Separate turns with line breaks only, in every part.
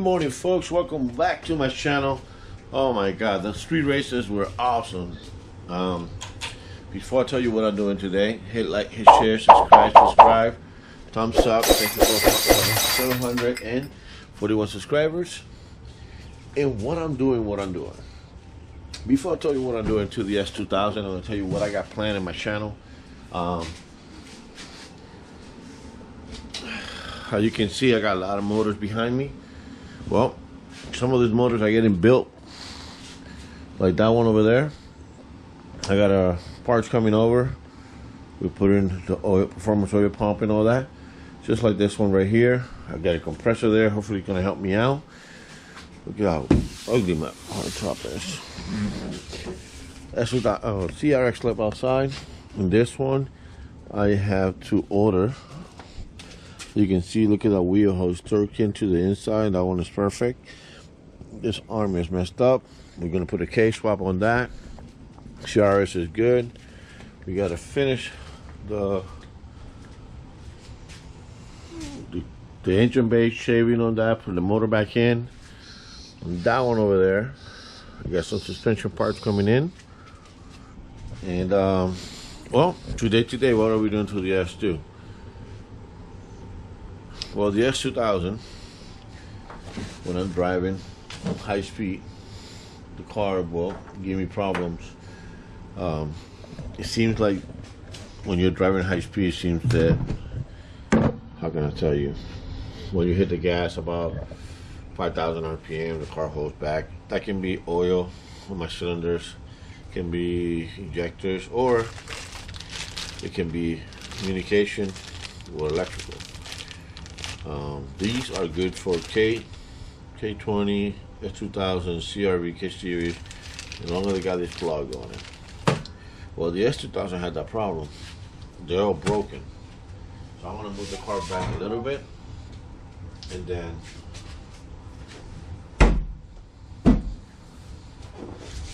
morning, folks. Welcome back to my channel. Oh my god, the street races were awesome. Before I tell you what I'm doing today, hit like, hit share, subscribe, thumbs up. Thank you for 741 subscribers. And what I'm doing. Before I tell you what I'm doing to the S2000, I'm going to tell you what I got planned in my channel. How you can see, I got a lot of motors behind me. Well, some of these motors are getting built, like that one over there. I got parts coming over. We put in the oil, performance oil pump and all that. Just like this one right here. I got a compressor there. Hopefully it's gonna help me out. Look at how ugly my hard top is. That's what CRX left outside. And this one, I have to order. You can see, look at that wheel, how it's tucked into the inside. That one is perfect. This arm is messed up. We're gonna put a case swap on that. CRS is good. We gotta finish the engine bay shaving on that. Put the motor back in. And that one over there, we got some suspension parts coming in. And well, today, what are we doing to the S2? Well, the S2000, when I'm driving high speed, the car will give me problems. It seems like when you're driving high speed, it seems that, how can I tell you, when you hit the gas about 5,000 RPM, the car holds back. That can be oil on my cylinders, can be injectors, or it can be communication or electrical. These are good for K20, S2000, CRV, K series, as long as they got this plug on it. Well, the S2000 had that problem. They're all broken. So I'm going to move the car back a little bit, and then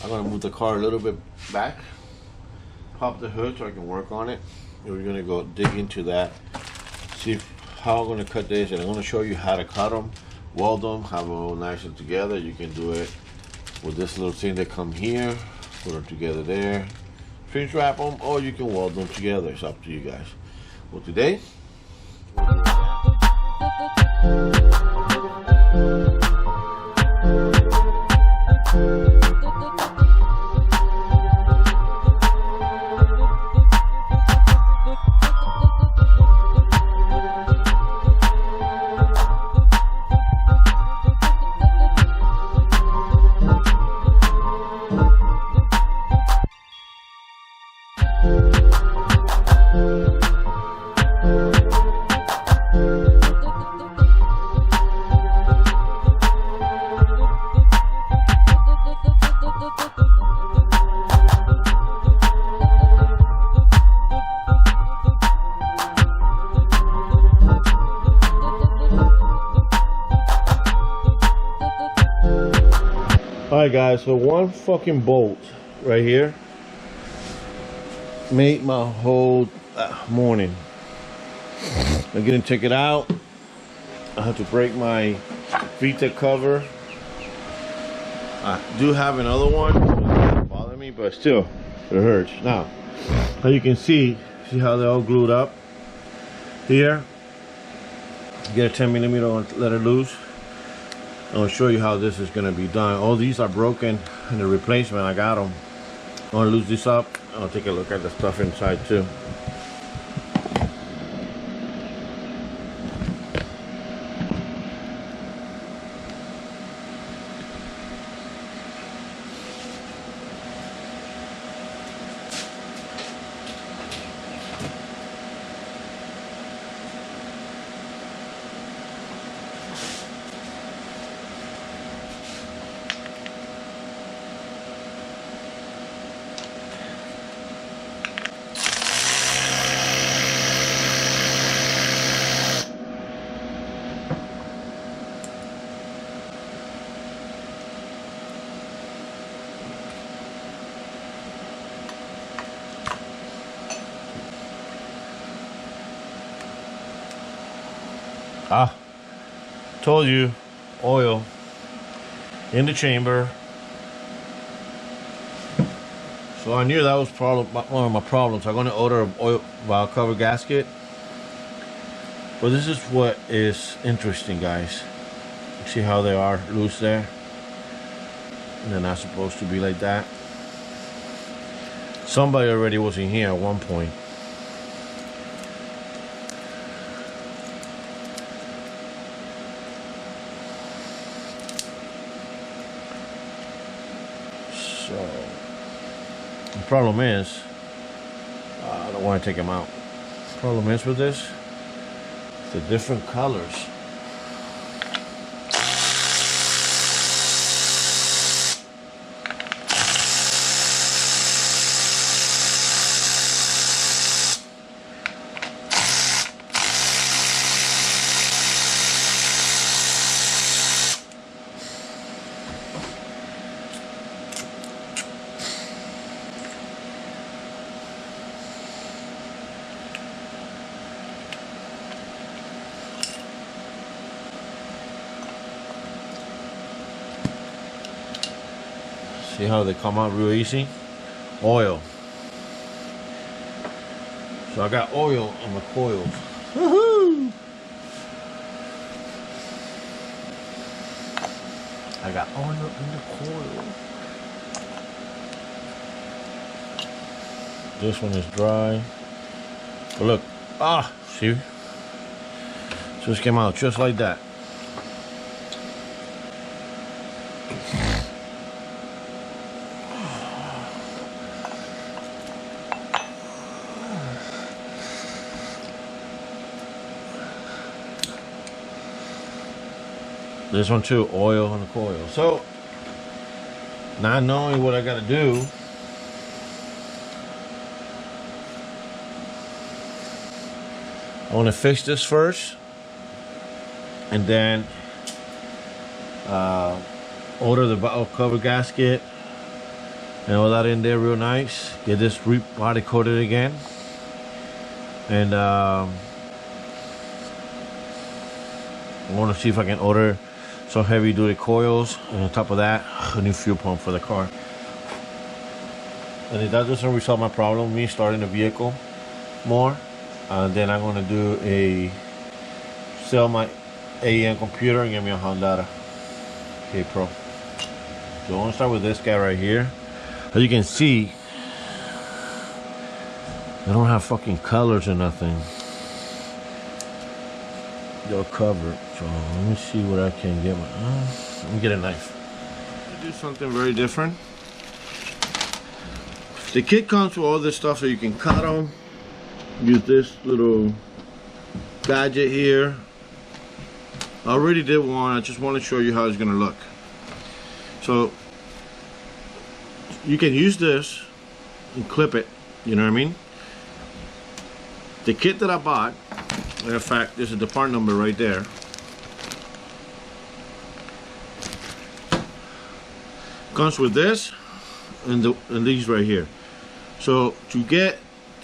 I'm going to move the car a little bit back, pop the hood so I can work on it, and we're going to go dig into that, see how I'm going to cut this, and I'm going to show you how to cut them, weld them, have them all nicely together. You can do it with this little thing that come here, put them together there, pinch wrap them, or you can weld them together. It's up to you guys. Well, today Alright guys, so one fucking bolt right here made my whole morning. I'm gonna take it out. I have to break my Vita cover. I do have another one. It doesn't bother me, but still, it hurts. Now, as you can see how they're all glued up here. Get a 10mm, let it loose. I'll show you how this is going to be done. All these are broken in the replacement. I got them. I want to loose this up. I'll take a look at the stuff inside too. Ah, told you oil in the chamber. So I knew that was one of my problems. I'm going to order an oil cover gasket. But this is what is interesting, guys. You see how they are loose there? And they're not supposed to be like that. Somebody already was in here at one point. So the problem is, I don't want to take them out. The problem is with this, the different colors. See how they come out real easy? Oil. So I got oil on my coils. Woohoo! I got oil in the coil. This one is dry. But look, see? Just came out just like that. This one too, oil on the coil. So, not knowing what I gotta do, I wanna fix this first, and then order the bottle cover gasket and all that in there real nice. Get this body coated again, and I wanna see if I can order some heavy duty coils, and on top of that, a new fuel pump for the car. And if that doesn't resolve my problem, me starting the vehicle more, then I'm gonna sell my AEM computer and get me a Honda K Pro. So I'm gonna start with this guy right here. As you can see, they don't have fucking colors or nothing. They're covered. So let me see what I can get. Let me get a knife. I'm gonna do something very different. The kit comes with all this stuff so you can cut them. Use this little gadget here. I already did one. I just want to show you how it's gonna look. So you can use this and clip it. You know what I mean? The kit that I bought, matter of fact, this is the part number right there. Comes with this and these right here. So to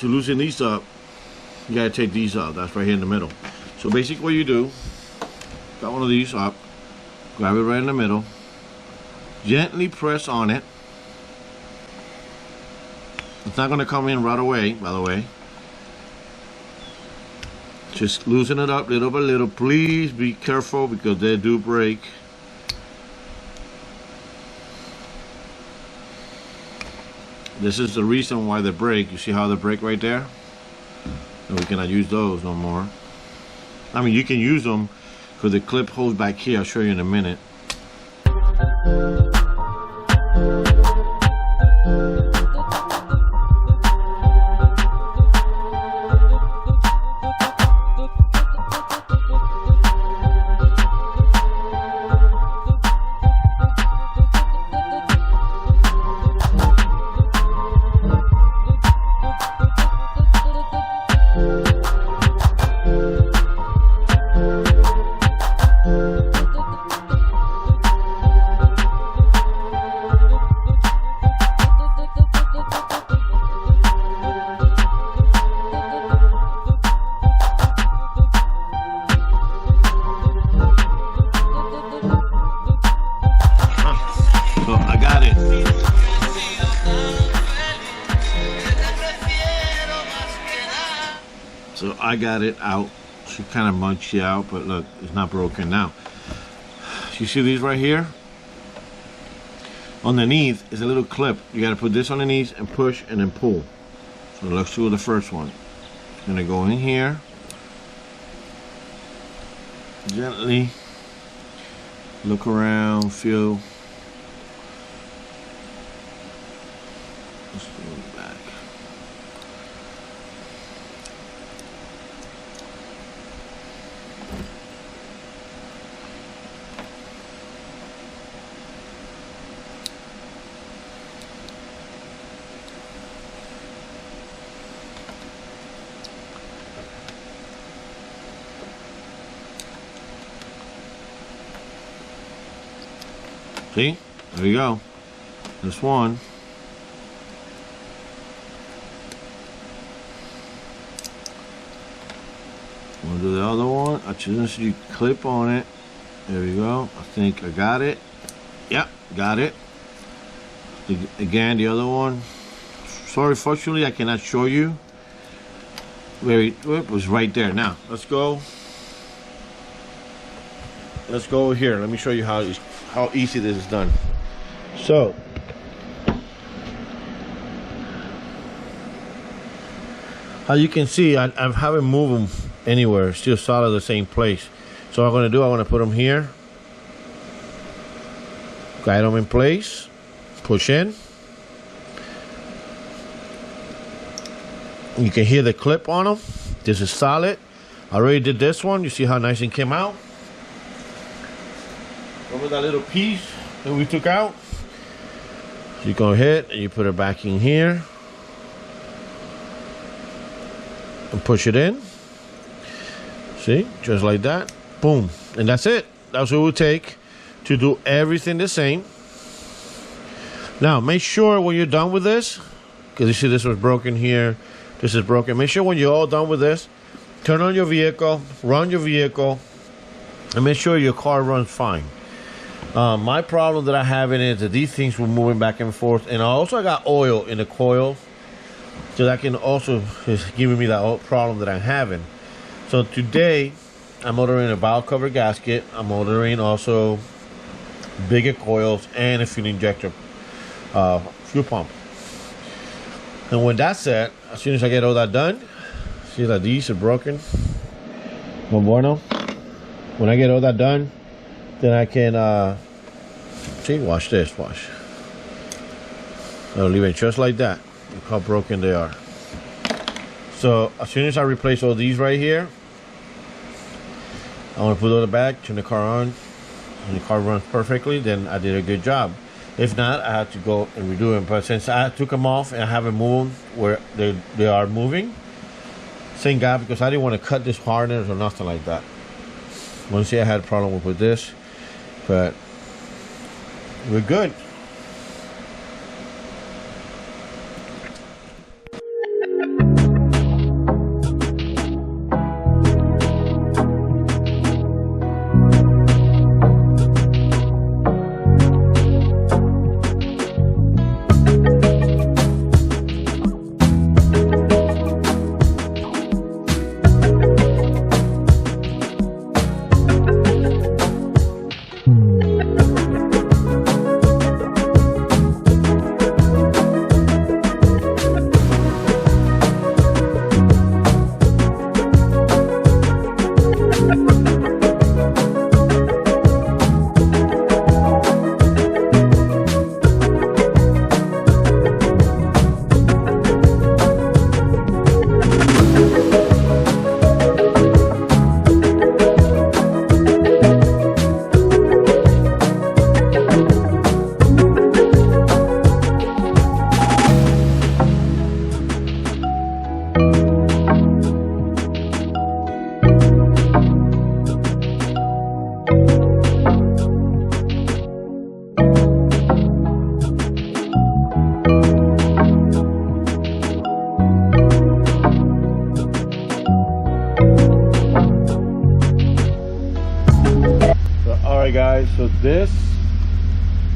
loosen these up, you gotta take these out. That's right here in the middle. So basically what you do, got one of these up, grab it right in the middle, gently press on it. It's not gonna come in right away, by the way. Just loosen it up little by little. Please be careful because they do break. This is the reason why they break. You see how they break right there? And we cannot use those no more. I mean, you can use them because the clip holds back here. I'll show you in a minute. got it. So I got it out. She kind of munched it out, but look, it's not broken now. You see these right here? Underneath is a little clip. You got to put this underneath and push and then pull. So let's do the first one. It's gonna go in here. Gently look around, feel. Let's go back. See? There you go. This one. We'll do the other one. I just you clip on it. There we go. I think I got it. Yep, got it. Again, the other one. Sorry, fortunately, I cannot show you. It was right there. Now, let's go. Let's go over here. Let me show you how easy this is done. So, as you can see, I haven't moved them anywhere. Still solid the same place. So what I'm going to do, I'm going to put them here. Guide them in place. Push in. You can hear the clip on them. This is solid. I already did this one. You see how nice it came out? Remember that little piece that we took out? So you go ahead and you put it back in here. And push it in. See? Just like that. Boom. And that's it. That's what it will take to do everything the same. Now, make sure when you're done with this, because you see this was broken here, this is broken. Make sure when you're all done with this, turn on your vehicle, run your vehicle, and make sure your car runs fine. My problem that I have in it is that these things were moving back and forth, and also I got oil in the coil, so that can also is giving me that problem that I'm having. So today, I'm ordering a valve cover gasket. I'm ordering also bigger coils and a fuel injector, fuel pump. And when that's set, as soon as I get all that done, see that these are broken. Bon bueno. When I get all that done, then I can see. Watch this. Watch. I'll leave it just like that. Look how broken they are. So as soon as I replace all these right here, I want to put it on the back, turn the car on, and the car runs perfectly. Then I did a good job. If not, I have to go and redo them. But since I took them off and I haven't moved where they are moving, thank God, because I didn't want to cut this harness or nothing like that. Honestly, I had a problem with this, but we're good. So this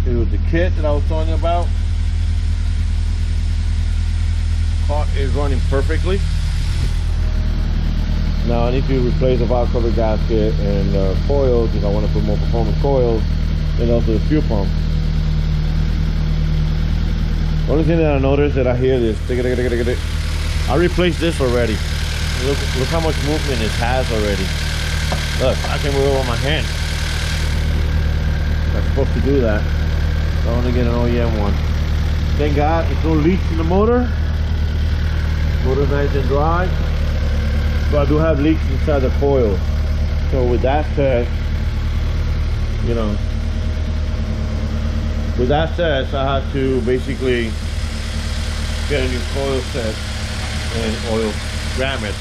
It was the kit that I was telling you about. Car is running perfectly. Now I need to replace the valve cover gasket and coils if I want to put more performance coils, and also the fuel pump. Only thing that I noticed that I hear this, I replaced this already. Look how much movement it has already. Look, I can move it with my hand. I'm supposed to do that. I want to get an OEM one. Thank God it's no leaks in the motor. Motor's nice and dry. But I do have leaks inside the coil. So with that said, you know, with that said, I had to basically get a new coil set and oil ram it.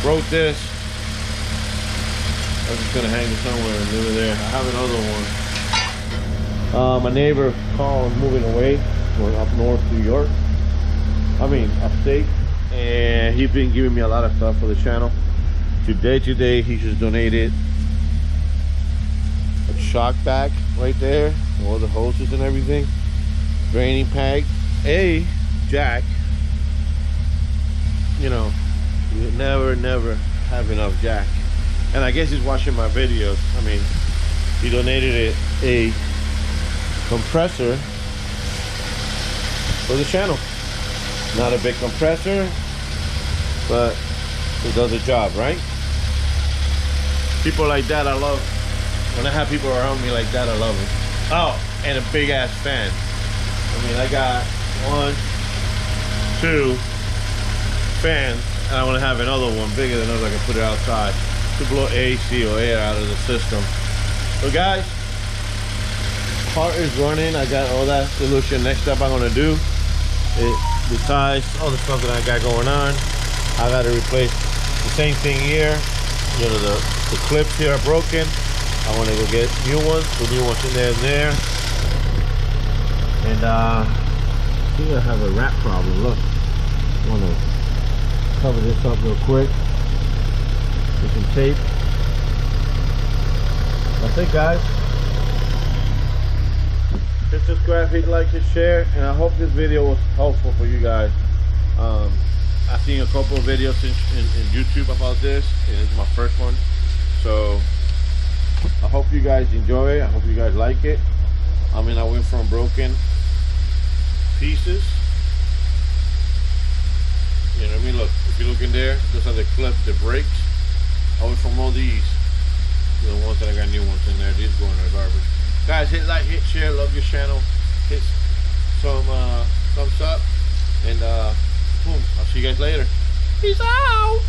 Broke this. I'm just gonna hang it somewhere and leave it there. I have another one. My neighbor's car was moving away, going up north to New York. I mean, upstate. And he's been giving me a lot of stuff for the channel. Today he just donated a shock back right there, all the hoses and everything, draining peg, a jack. You know, you never have enough jack. And I guess he's watching my videos. I mean, he donated a compressor for the channel. Not a big compressor, but it does the job, right? People like that I love. When I have people around me like that, I love it. Oh, and a big ass fan. I mean, I got 1, 2 fans, and I want to have another one bigger than those. I can put it outside to blow AC or air out of the system. So guys, car is running. I got all that solution. Next step I'm gonna do is, besides all the stuff that I got going on, I got to replace the same thing here. You know, the clips here are broken. I want to go get new ones. The new ones in there and there. And I think I have a wrap problem. Look, I want to cover this up real quick with some tape. That's it, guys. Hit subscribe, hit like, hit share, and I hope this video was helpful for you guys. I've seen a couple of videos in YouTube about this, and it's my first one. So I hope you guys enjoy it. I hope you guys like it. I mean, I went from broken pieces. You know what I mean? Look, if you look in there, those are the clips, the brakes. I went from all these to the ones that I got new ones in there. These going in the garbage. Guys, hit like, hit share, love your channel, hit some thumbs up, and boom, I'll see you guys later. Peace out.